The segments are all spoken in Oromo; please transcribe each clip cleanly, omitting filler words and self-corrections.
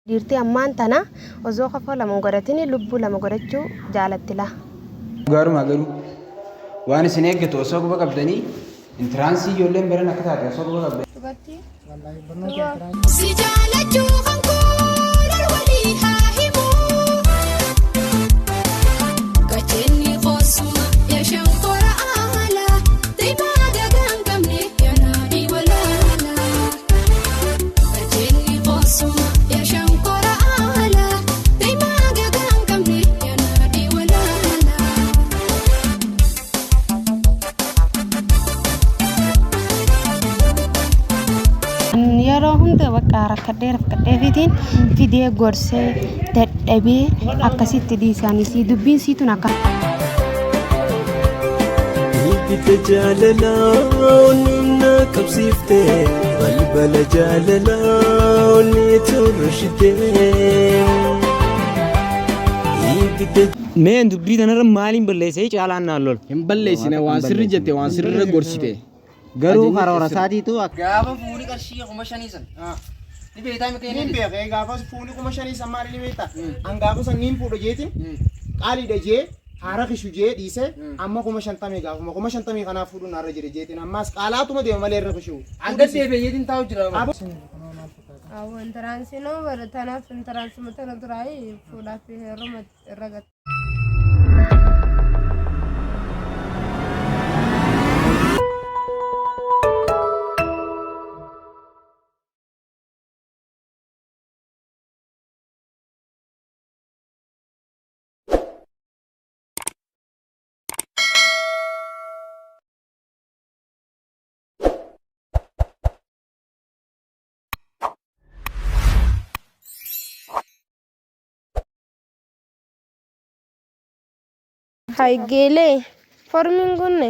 Dirti ammaan tana osoo qofa lama godhatini lubbuu lama godhachuu jaalattila. Garuu waan isin eeggatu osoo quba qabdanii intiraansii ijoolleen baran akka taate osoo quba qabdanii. Si jaalachuu kan koolol walii haa himu. Gachenni qoosuma yashan kora aala deemaa dagaan qabne yanaadhi walaala. Gachenni qoosuma. Wakara kadera kadevitin video gorse dadhabe akkasitti diisani si dubbin si tunaka ibite jalala onna qabsifte balbala jalala onni turshite ibite men dubbi tanara maalin balleesay caalaan naallol hin balleesine waan sirri jette waan sirri gorsite garuu haroora saadiitu gaafa fuuni qarshii kuma shaniisan ni beektaa miti ni beekee gaafa fuuni kuma shaniisan maali ni beektaa an gaafa sanniin fuudha jeetin qaaliidha jee haara kishu jee dhiise amma kuma shantamii gaafuma kuma shantamii kanaaf fuudhuun har'a jire jeetin ammaas qaalaatuma deema malee irra kishu hanga deebee jeetin taa'u jira awwa intaraansi noo bara tanaaf intaraansi mata na duraayi fuudhaa fi heeruma irra gata. Haigele forming gunne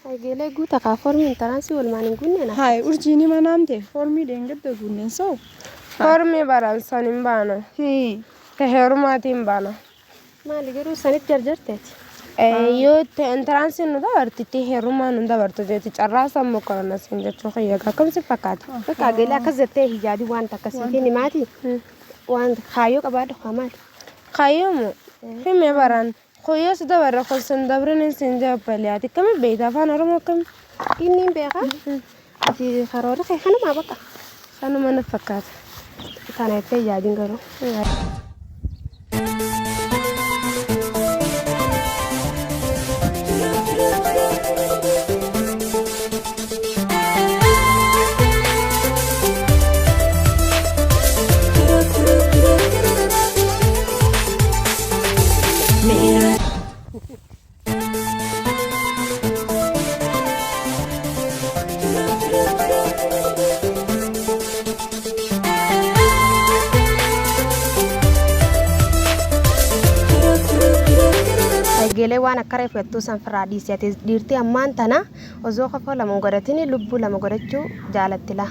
haigele guta ka forming taransi wal manin gunne na hai urjini manamte formi dengette gunne so formi baran sanin bana te herumatin bana mali geru sanit jarjarte yo te taransi no dabarti te heruma no dabarto je te charrasa mo korona sinja chokhya ka kam se fakat ka gela ka zete hijabi wan takasite ni mati wan khayo ka bad khamal khayo mo me baran خويا سدبر خلصن دبرن سنجا بلياتي كم بيتا فانا رمو كم إني بيها أتي خرورة خنا ما بقى خنا ما نفكات كان يتجي جادين كرو gele wana kare fettu san fradi siate dirti amman tana ozo khafo lama godatini lubbu lama godachu jaalattila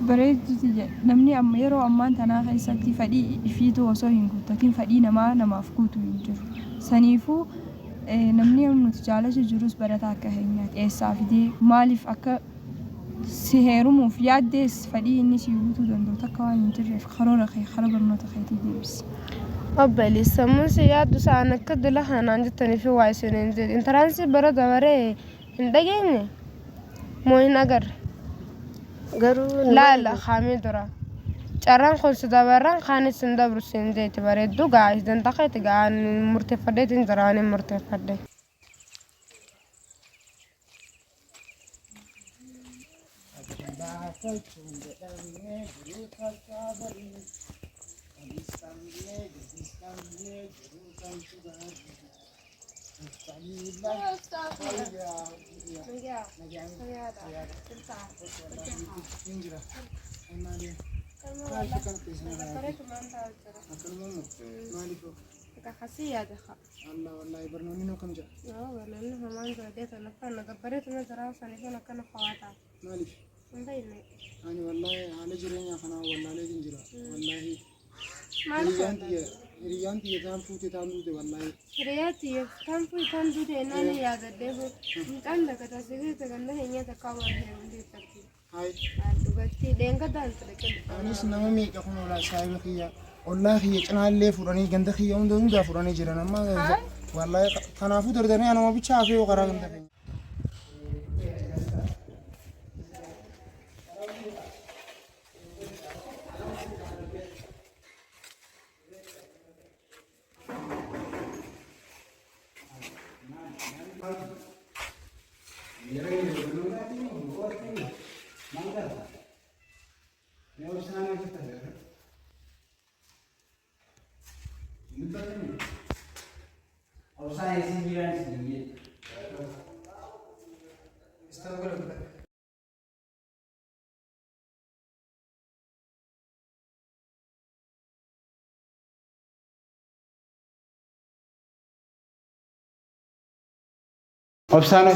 bareeduti namni amma yeroo amman tana keessatti fadhii ifiitu osoo hin guutatin fadhii namaaf guutu hin jiru saniifu namni nuti jaalachu jirus barataa akka heenyaati eessaa fidee maaliif akka si heerumuuf yaaddees fadhii inni si guutuu danda'u takka waan hin jirreef karoora barnoota keetii deebisi. أبلي سموسي يا دوسا أنا كده أنا عندي تاني في وايسين إنزل إنترانسي برا دبره إندجيني مو هناجر لا خامي درا جران خلص دبران خاني سندبر سندي تبرد دو جايز دن تقيت جان مرتفعات إنتراني مرتفعات الله والله برنامجنا كم جاء؟ برنامجنا همان جديد أنا فانا قبرت من دراسة نحن كنا خواتها. مالك؟ أنا والله على جرينا خنا والله لا جنجرا والله. ريانتي يتام فوتي تامدود والله. ريانتي يتام فوتي تامدود إنني يا ذا ده كان لك تسير تكلم هنيا تكاور هندي تكلم. هاي dhugaatti leenka taasisa أنيس نما ميك أكون ولا سايب خيا والله خيا كنا اللي فراني جند خيا وندون دا فراني جرنا ما والله كنا فودر دني أنا ما بيشافي وقرا جند خيا أبصانة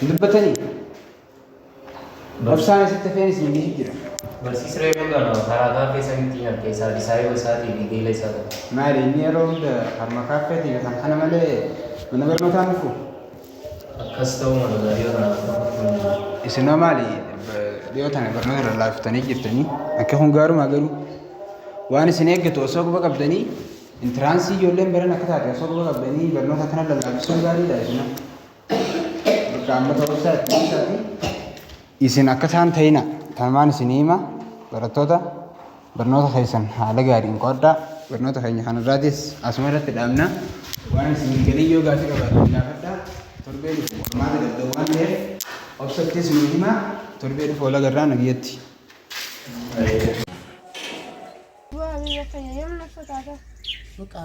دبتني أبصانة ستة سنين هجرة Barsiisaree beekamaa karaa kaaffee sanitti nyaatee isaa disaayii isaatii fi geela isaa ta'e. maali inni yeroo hunda harma kaaffeetii kan kana malee mana barnootaa nufu Akkas ta'uu mala gaarii yoo kanaaf. isinoo maali dhiyoo tana barnoota irra laaftanii jirtanii akka kun gaaruma garuu waan isin eeggatu osoo quba qabdanii intiraansii ijoolleen baran akka taate osoo quba qabdanii barnoota kana lallaabisuun gaariidha isinoo bakka amma ta'uu isaati isin akka isaan ta'ina tamaan isinii hima barattoota barnoota keessan haala gaariin qooddaa barnoota keenya kanarraatis asuma irratti dhaabna waan isin galii yoo gaafii qabaatan gaafadhaa torbee dhufu qormaata dadhabuu waan ta'eef obsattis nu hima torbee dhufu oola garraa nagiyyatti. bu'aa biyya keenya yoom nuuf taata بقى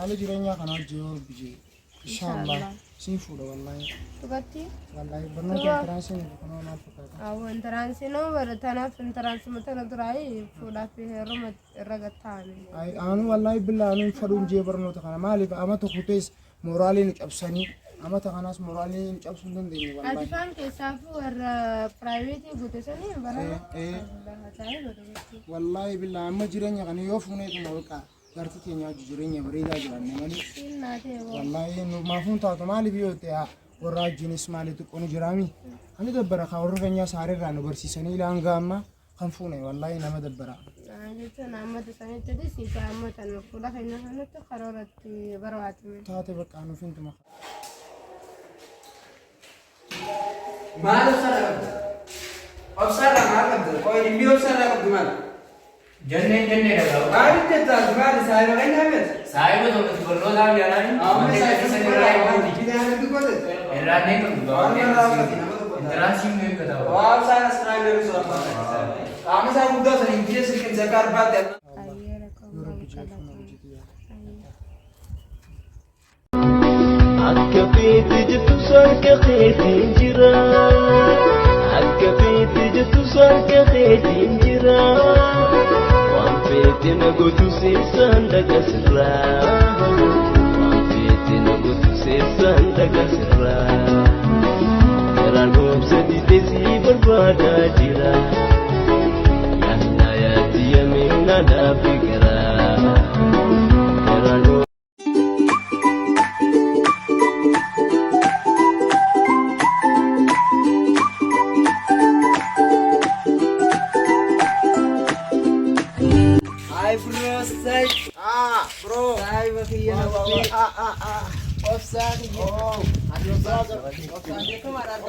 على جيرانيا كنا جيور بيجي إن شاء الله سيفود والله dhugaatti والله برنامج ترانسين كنا ما فكرت awwa intaraansinoo baratanaaf intaraansi matana duraayii fuudhaa fi heeruma irra gattaa'ame أي أنا والله بالله أنا فدوم جي برنامج كنا ما لي أما تخوتيس مورالي نكابسني أما تخناس مورالي نكابسون دندني والله atifaan keessaafu warra piraayiveetii guutisanii barana إيه taa'ee dhugaatti والله بالله أما جيرانيا كنا يوفوني كنا بقى قرتي كينيا جيرانيا بريدا جيرانيا مالي naatee والله إنه ما فهمت هذا مالي بيوتي ورا جنس مالي تكون جرامي أنا دبرة خاور فينيا ساري رانو برسيسني لانغاما خنفوني والله نما دبرة jechuun ammata sanitti dhisiisa ammatan fuula keenya kanatti karooratti barbaachifne تاتي بقى أنا فهمت ما maal obsarraa maal qabda qoy dhimbii obsarraa qabdu maal Jannee dhagaa. maalitti taatu maali saayiba kan nyaamet Saayiba tokkotti barnootaaf yaalanii. amma Saayiba saayiba irraa eeguuti. waan jidhaanitti godhe Irraa nee qabdu waan irraa qabdi baawwan. nama tokko Intaraansiin mee gataa. waa obsaan asirraa illee osoo qaama isaa guddaa sana hin biyya sirkin zakkaa arbaatte ayyeera Akka feeti jettu sarka keetiin jira. Akka feeti jettu sarka keetiin jira. Waan feeti na godhu seesaan dhagasirraa. Waan feeti na godhu seesaan dhagasirraa. Garaan obsa diddeesii barbaadaa jira. Yaadna yaaddi yamee na dhaabi garaa. Garaan ay bro say برو saayiba kiyya nafti obsaan أوه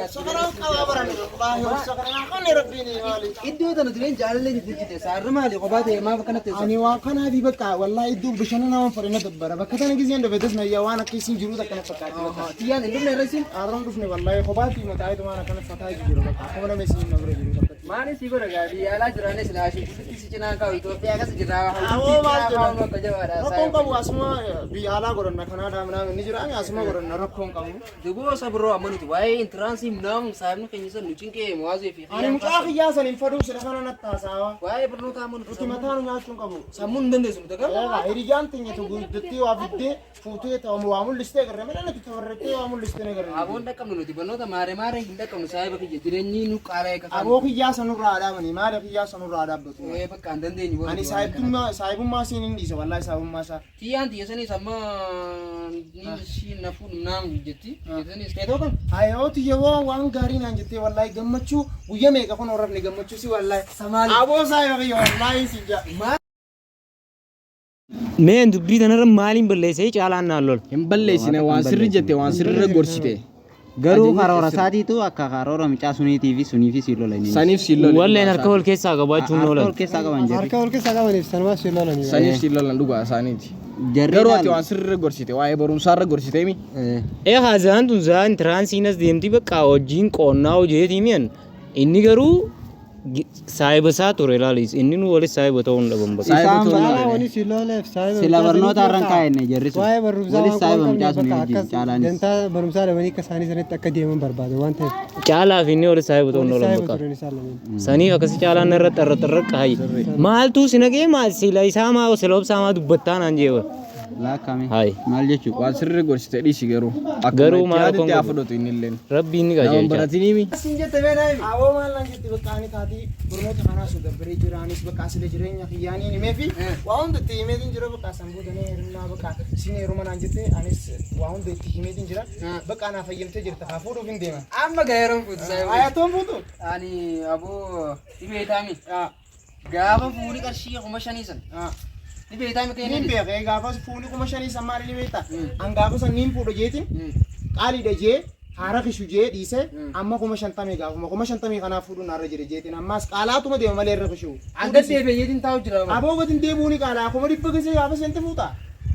سكران كوابرني والله سكران كوني ربيني مالي iddoo tana tureen jaalallee jijjiirte saarri maali qophaa ta'e maaf akkanatti أنا واقعنا هذه بقى والله يدوب بشنا نوم فرنا دبرة بقى تاني كذي عنده بدس نيا وانا كيسين جرو تكنا فكرت tiyyaan hin dhufne irratti أرام دفني والله خباتي متى أيضا أنا كنا فتاة جرو بقى أنا مسين نبرة جرو بقى maali si godha gaadii yaalaa jiraanis laashii guddatti si cinaa kaa'u Itoophiyaa kas jirraa Awoo maal jedhan akka jabaadha rakkoon qabu asuma biyya alaa godhanna Kanaadaa minaan inni jiraani asuma godhanna rakkoon qabu. Duboosa biroo amma nuti waa'ee intiransii minaamu saabni keenya san nu cinqee mawaasee fi Ani mucaa kiyyaa san hin faduu sila kana nattaasawa. waa'ee barnoota amma Nuti nuti mataa nu nyaachuun qabu. sammuu hin dandeessu nuti garuu Egaa hiriyyaan teenya guddattee waa fiddee fuutee waa mul'istee garre mana nuti tawarrattee waa mul'istee garre. aboon dhaqqabnu nuti barnoota maaree maaree hin dhaqqabnu saayiba kiyya jireenyi nu qaala'ee kakaamu. Aboo kiyyaa sanurraa dhaabanii maaliif kiyyaa sanurraa dhaabbatu bakka an dandeenyu ani saahibummaa siin hin dhiise wallaahi saahibummaa isaa kiyyaan tiyyasanis amma ni nafuun naam jetti tiyyasanis keetoo kan hayoo tiyyawoo waan gaarii naan jettee wallaahi gammachuu guyya meeqa kun horrafne gammachuu si wallaahi aboo saahiba kiyya wallaahi si jaa Meen dubbii tanarra maaliin balleessee caalaan naallol? Hin balleessine waan sirri jette waan sirrirra gorsite. Garuu karoora isaatiitu akka karoora mucaa suniitii fi siif lola inni. Saniif siif lola. Walleen harka wal keessaa qabaachuun oolan. Harka wal keessaa qaban jirri. harka wal keessaa qabaniif sanumaa siif lolan. Saniif siif lolan dhugaa isaaniiti. Garuu ati waan sirrirra gorsite waa'ee barumsaarra gorsite mi? Haasaan tun zaan tiraansiinas deemti bakka hojiin qoonnaa hojeetii mi'an inni garuu saahiba isaa ture ilaalis inni nu walis saahiba ta'uu hin dhaban bakka. Isaan baala wani si loleef saahiba. Sila barnoota irraan kaa'enne jirri sun. waa'ee barumsaa Walis saahiba mucaa sunii wajjin caalaanis. dantaa barumsaa dhabanii akka isaanii sanitti akka deeman barbaade waan ta'eef Caalaaf inni walis saahiba ta'uu hin dhaban saahiba bakka. turan isaa lameen. Saniif akkasi caalaan irratti irratti qaayi. Maaltu sinagee maal sila isaa maa sila obsaa maa dubbattaa naan jeewa. Laakkame. Hayi. Maal jechuudha? Waan sirrirra gorsite dhiisi garuu. Garuu maal yaadatti kon haa fudhatu inni illee. Rabbi inni Waan qajeelcha. baratinii mi? Siin jette beekaa awoo maal naan jette bakka ani taatii barnoota kanaas dabbaree jiraanis bakka asile jireenya kiyyaanii himee fi waa hunda itti himeetiin jira bakka sanboodanii hirnaa bakka siin heeruma naan jette anis waa hunda itti himeetiin jira bakka anaa fayyamtee jirta haa fuudhuuf hin deeman. amma gaheeran fuutu saahiba Ayatoon fuutu. ani aboo dhibeetaami gaafa fuuni qarshii 5,000 san dhibeetaami Niin keenan beekee gaafas fuuni 5,000 san maali ni beekta an gaafa san niin fuudha jeetiin qaaliidha jee haara kishu jee dhiise amma 50,000 gaafuma 50,000 kanaaf fuudhuun har'a jire jeetiin ammas qaalaatuma deema malee irra kishu. anga deebi'eetiin taa'u jira Aboo gatiin deebuuni qaalaa kuma dhibba gisee gaafa seente fuuta.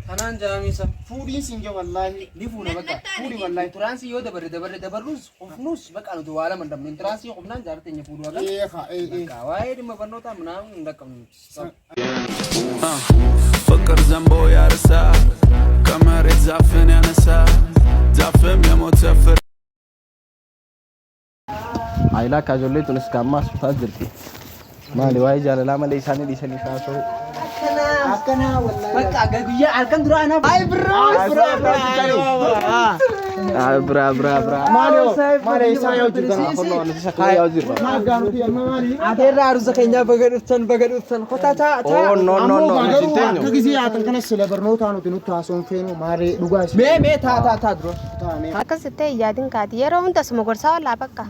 kanaan jaamisa Fuudhiin siin jee wallaahi. ni fuuna bakka fuudhi wallahi turaansi yoo dabarrus qofnus bakka nuti waa lama dabne turaansi qofnaan jaarteenya fuudhu akka bakka waa'ee dhimma barnootaa minaan hin dhaqqabnu فكر ذنبه يرسى كمرت زعفن ينسى زعفن يموت سفر Aayilaa kaajollee tunis kaammaas fufaa jirti. Maali waa'ee jaalalaa malee isaanii dhiisanii kaasoo. Akkanaa wallaahi. bakka aga guyyaa halkan dura anaaf ay Biraa. Maali isaa yoo jirtan Afurnoo nuti sakkaa yoo jirra. maagaa nuti amma maali? adeerraa arusa keenyaa baga dhuftan kotaa ta'a Oh no no no Ammoo nuti akka teenyu. gisee haatan kanas sila barnootaa nuti nutti haasoo feenu maaree dhugaa isa. mee taa dura Taa'ame. Akkasitti yaadin kaati yeroo hunda suma gorsaa wallaa bakka.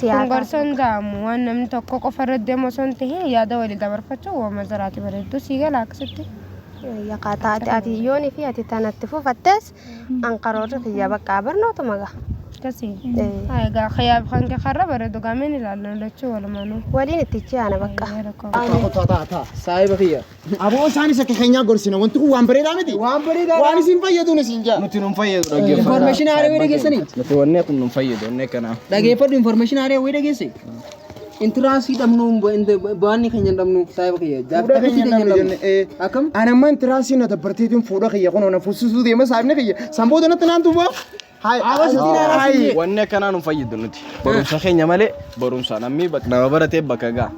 Kun gorsoon daamu waan namni tokko qofa irratti deemu osoo hin tahin yaada walii dabarfachuu waama jiraati bareedduu sii gala akkasitti. Yakaataa ati yoonii fi ati tanatti fuufattes anqaroorri kiyya bakka barnootuma gaa. Akkasii. Egaa xiyyaaf kan karra bareedu gaameen ilaallan lachuu walumaanuu. Waliin itti ciyaana bakka. Taa. Saahiba kiyya. Aboo isaanis akka keenyaa gorsina wanti kun waan bareedaa miti. Waan isin fayyadu isin jaa. Nuti nun fayyadu dhaggeeffata. information aarii wayii dhageessanii Nuti wannee kun nun fayyadu wannee kanaaf. dhageeffadhu information aarii wayii dhageesse intiransii dhabnu baanni keenya dhabnu saahiba kiyya Fuudha keenya namni jenne. akkam Ani amma intiransii na dabbarteetiin fuudha kiyya kun ona fuusisuu deema saafne kiyya. Sanboota natti naan tuba. Wannee kanaa nun fayyadu nuti. Barumsa keenya malee barumsa namni nama baratee bakka gaa.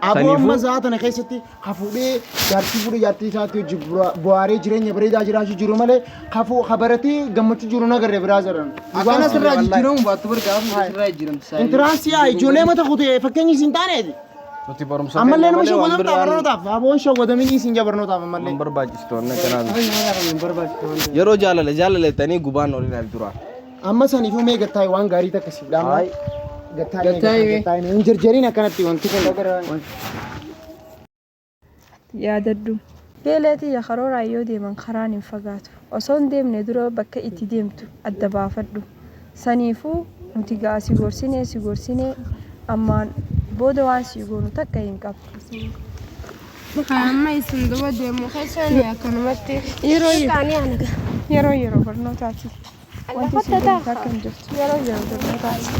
Aboo amma zaatana keessatti hafuudhee jaartii isaatti hojii bu'aaree jireenya bareedaa jiraachuu jiru malee habaratee gammachuu jiru nagarree biraa jiran. akkana sirraa jijjiiramu baattu bargaafu sirraa jijjiiramtu saahiba Intiransii ijoollee mata kutee fakkeenyi isin taaneeti. Nuti barumsa Ammallee nama malee waan shawwatamtaa biraan barnootaaf aboon shawwataminii isin jaa barnootaaf ammallee. hin barbaachistu wannee kanaaf. Yeroo jaalalettanii gubaan olin dura. Amma saniifuu mee gattaa'e waan gaarii takka siif dhaama. Gattaa'e hin jarjariin akkanatti wanti kun. Yaadadhu. Beeleetii karoora yoo deeman karaan hin fagaatu. Osoo hin deemne dura bakka itti deemtu adda baafadhu. Saniifuu nuti gaa si gorsinee ammaan booda waan si goonu takka hin qabdu. Amma isin duba deemu keessaan akkanumatti Yeroo barnootaati. Wanti si goonu takka hin jirtu. Yeroo barnootaati.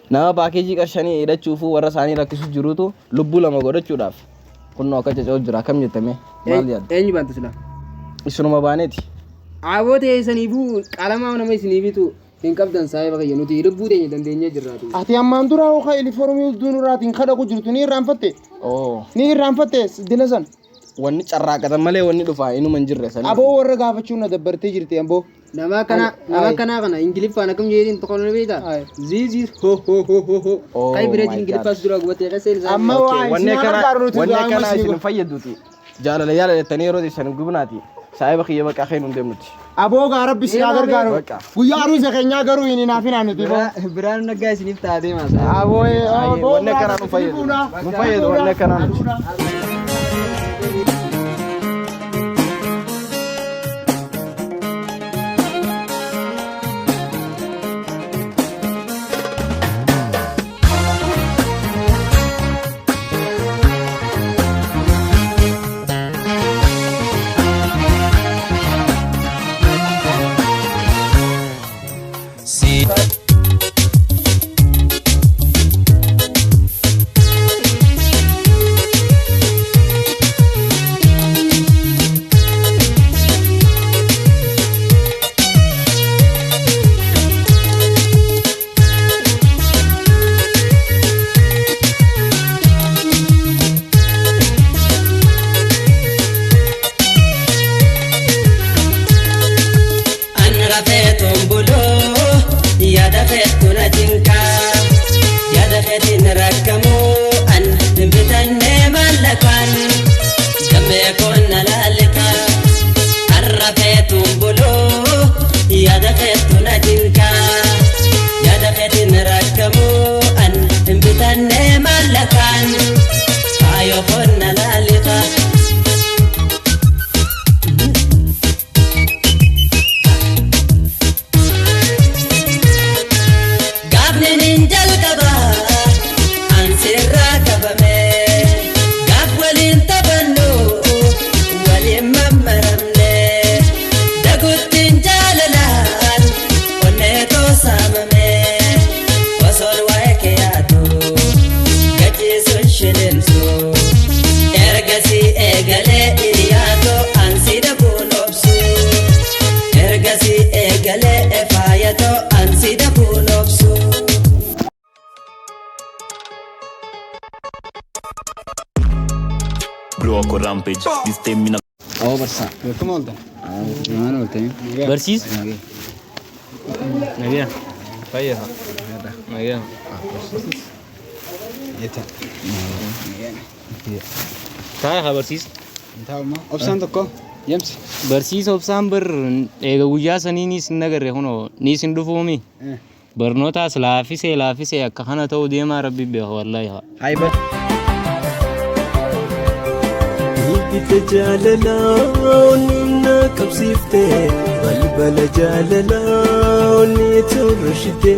Nama paakeejii qarshanii hidhachuufu warra isaanii rakkisu jirutu lubbuu lama godhachuudhaaf kunnoo akka caca'u jira akkam jettame maal yaadda? eenyu baantu sila Isunuma baaneeti. aboo ta'eessaniifuu qalamaa nama isiniifitu hin qabdan saahiba kiyya nuti lubbuu teenya dandeenyee jirraatu Ati ammaan dura hooka ilifoormii duunurraatiin kadhaqu jirtu ni irraanfatte. Ni irraanfatte dila san. Wanni carraaqatan malee wanni dhufaa inuma hin jirre sanii. Aboo warra gaafachuu na dabbartee jirti amboo. nama kana kana ingiliffaan akkam jedhin tokko na beekta zizi ho kai bire ingiliffaa dura gootee qaseel amma wanne kana isin fayyaduti jaalala jettanii yeroo isin gubnaati saayiba kiyya bakka akhin hundemnuti abooga rabbi si gargaaru guyyaa aruusa keenyaa garuu inni naafina nuti biraan nagaa isiniif taatee maasa abooye wanne kana nu fayyadu wanne kana Bloco rampage. This time mina. Oh barsa. Come on then. Gimana ultimi? Barsis? Nagaya. Fayya. Nagaya. Yeta. Ta'a ha barsis. Taa'uma. Obsaan tokko. Yemsi. Barsiisa obsaan bar eega guyyaa sanii ni sin nagarre kunoo ni sin dhufuumi. Barnootaas laafisee akka kana ta'uu deemaa rabbi beeka wallahi. Hai bar. جاللاوني كبسيفتي بلبل جاللاوني ترشدي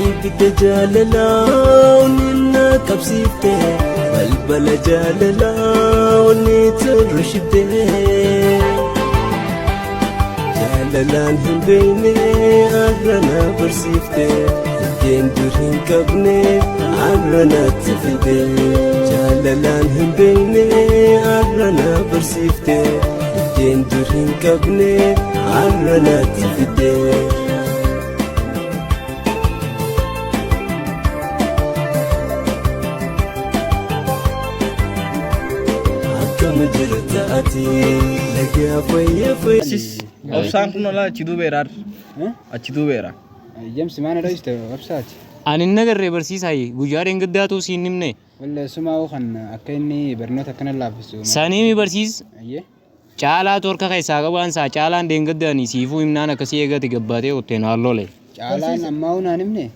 يبد جاللاوني كبسيفتي بلبل جاللاوني ترشدي جاللان هم بيني أغرنا برسيفتي الدين درين كبني أغرنا تفدي جاللان هم بيني أغرنا برسيفتي الدين درين كبني أغرنا تفدي obsaan kun ola achi duubeeraar achi duubeera Yemsi mana dhayiste obsaati. Ani nagarre barsiisaa guyyaa dheengadaatu siin himne. Walla sumaa kan akka inni barnoota akkana laaffisu. Sanii mi barsiis? Caalaa torka keessaa qabaan isaa caalaan dheengadaanii siifuu himnaan akkasii eegate gabbaatee qotteen haalloole. Caalaan ammaa hunaan himne.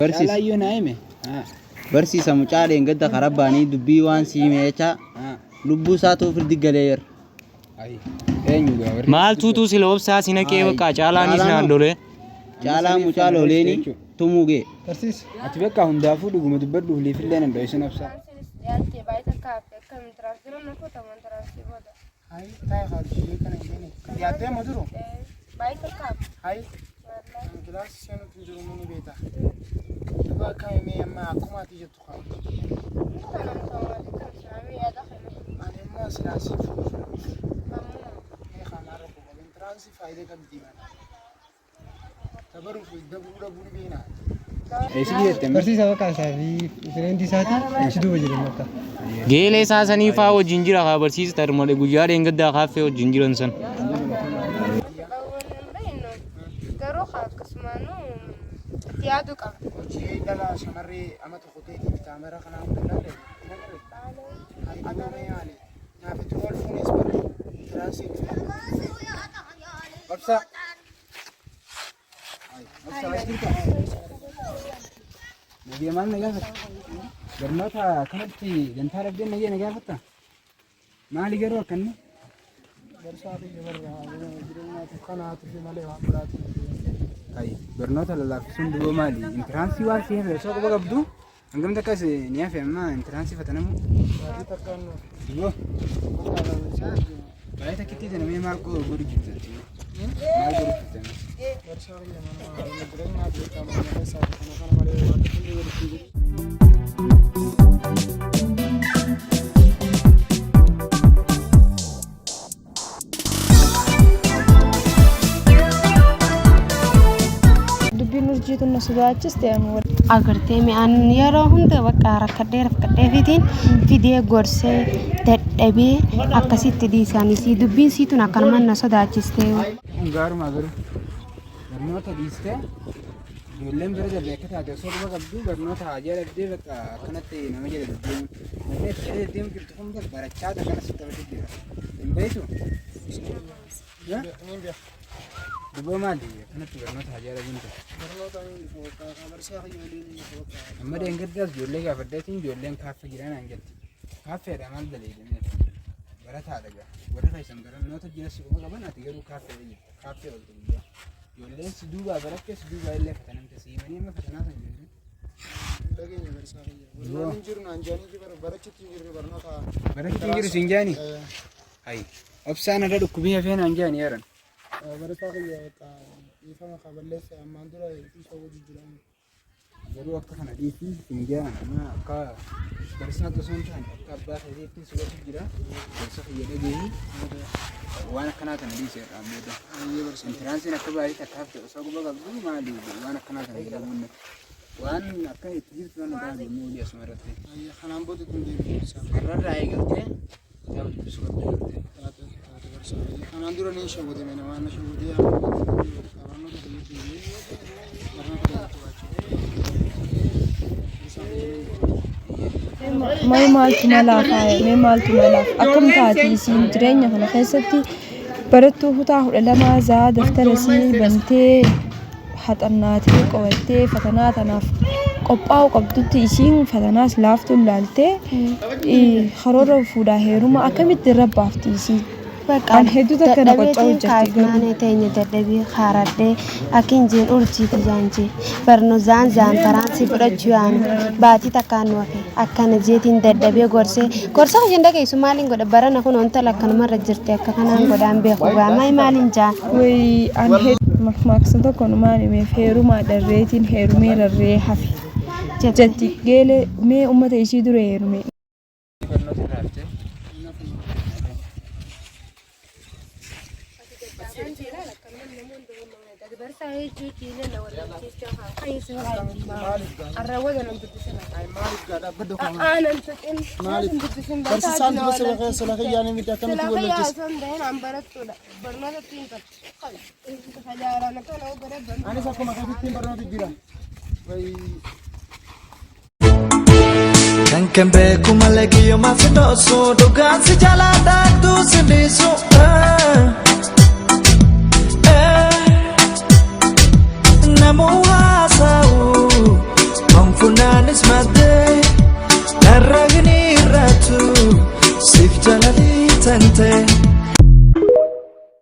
برسيس لا ينايمه برسيس مجالين قد خرباني دبي وان سيميتا لبو ساتو في الدقلير اي اينو maal tuutuu sila obsaa sina kee bakka caalaanis naannolee caalaa mucaalooleeni tumuge برسيس ati bakka hundaafuu dhuguma dubbadhuuf liifillee nan dho'isin obsaa yaatti baay'ee kaafee akkamiin tiraansiiroon na fuuta waan tiraansiiroodha. Hai taa'e haalli kana hin yaaddee ma jiru? Baay'ee kaafee. Hai gilaasii seenuutu jiru mini beeta. Duba akkamii amma akkuma ati jettu kaa. Ani immoo silaasii fuudhu. Kanaarra qofaleen tiransii faayidaa qabdi mana. Tabaruuf dabuu ni beena. Barsiisa bakka isaa fi fireentii isaatii achi duuba jiran bakka. geelee isaa sanii faa wajjin jira haa barsiisa tarmalee guyyaa dheengaddaa kaaffee wajjin jiran san. Garuu akkasumaan yaadu qaba. Hojii dhala shamarree ama tokko ta'eetii bitaamara kanaa hunda danda'e. Adama yaale nyaafatu wal fuunes barre tiransii obsa. nagee maal na gaafata barnoota kanatti gantaa dhabdeen nagee na gaafatta maali garuu akkanni Barsaa biyya barraa jireenya kanaatu fi malee waan biraati. ay barnoota lalaafisuun duboo maali intiransii waan si hefe osoo quba qabdu hangamta akkas ni hafe amma intiransii fatanamu Maatii takkaan duboo baay'ee takkittii tanamee maal godhu jirtu maal godhu jirtu barsaa biyya manaa jireenya beekaa mana isaa kana malee waan hundi walitti jiru. Dubbiin na sodaachiste anu Agartee mi'aan yeroo hunda bakka rakkadhee fitiin fidee gorsee dadhabee akkasitti dhiisaanis dubbiin siituun akkanuma na sodaachiste. gaaruma garuu barnoota dhiiste ijoolleen bira darbe akka taate osoo quba qabdu barnoota hajaa dhabdee bakka akkanatti nama jala deddeemu namni itti jala deddeemu jirtu hunda barachaa akkana sitti taphatu jira hin beektu duboo maali akkanatti barnoota hajaa dhabuun ta'e Barnoota barsaa biyya waliin amma deengaddaas ijoollee gaafaddeetiin ijoolleen kaaffee jiran aan jetti kaaffeedha maal daleedame barataadha gaa warra fayyisan barnoota jira si quba qaban ati garuu kaaffee oltu guyyaa ijoolleen si duubaa baratte si duubaa illee fatanamte si himanii amma fatanaa san jirre dhageenya barsaa biyya waliin jiru naan jaanii barachuutti jirre barnoota barachuutti jiru siin jaani hay obsaan irra dhukkubii hafee naan jaani yaran barsaa biyya ifama qaballeessa ammaan dura isa wajji jiran. garuu akka kana dhiitii siin jaan amma akka barsaa osoo hin taane akka abbaa ta'eetti si wajji jira barsa fayyada geehi waan akkanaa kana dhiiseedha booda intiraansiin akka baay'ee akka hafte osoo quba qabdu maali waan akkanaa kana jedhamuun waan akka itti jirtu waan addaa jennee hojii asuma irratti Kanaan booda kun deebiin irrarraa eegaltee kitaaba dubbisu qabdee galtee kanaan dura ni shawwadame namaan na shawwadee Mai maaltu malaaf akkam taati isiin jireenya kana keessatti barattuu kutaa 12 zaa daftara isii bantee haxannaatee qo'attee fatanaa tanaaf qophaa'u qabdutti isiin fatanaas laaftuun laaltee karoora fuudhaa heeruma akkamitti rabbaafti isiin. An hedduu takka na qoccaa hojjette Kaafnaanee teenya dadhabee haaradhee akkin jeen urjiiti jaanjee barno zaan taraansii fudhachuu yaanu baatii takkaan nu hafe akkana jeetiin dadhabee gorsa kan dhageessu maaliin godha barana kun ontala akkanumarra jirte akka kanaan godhaan beeku gaamaay maaliin jaan. Wayi an hedduu makmaaksa tokko numaan himeef heerumaa dharreetiin heerumee rarree hafe jetti geelee mee uummata ishii dura heerume. Barsiisaan dura sila kiyyaanii miti akkamitti wallalchisa. Anis akkuma akkasittiin barnoota jira. Kan beeku malee kiyyoo maaf dhoosu dhugaan si jaalladha duusi dhiisu.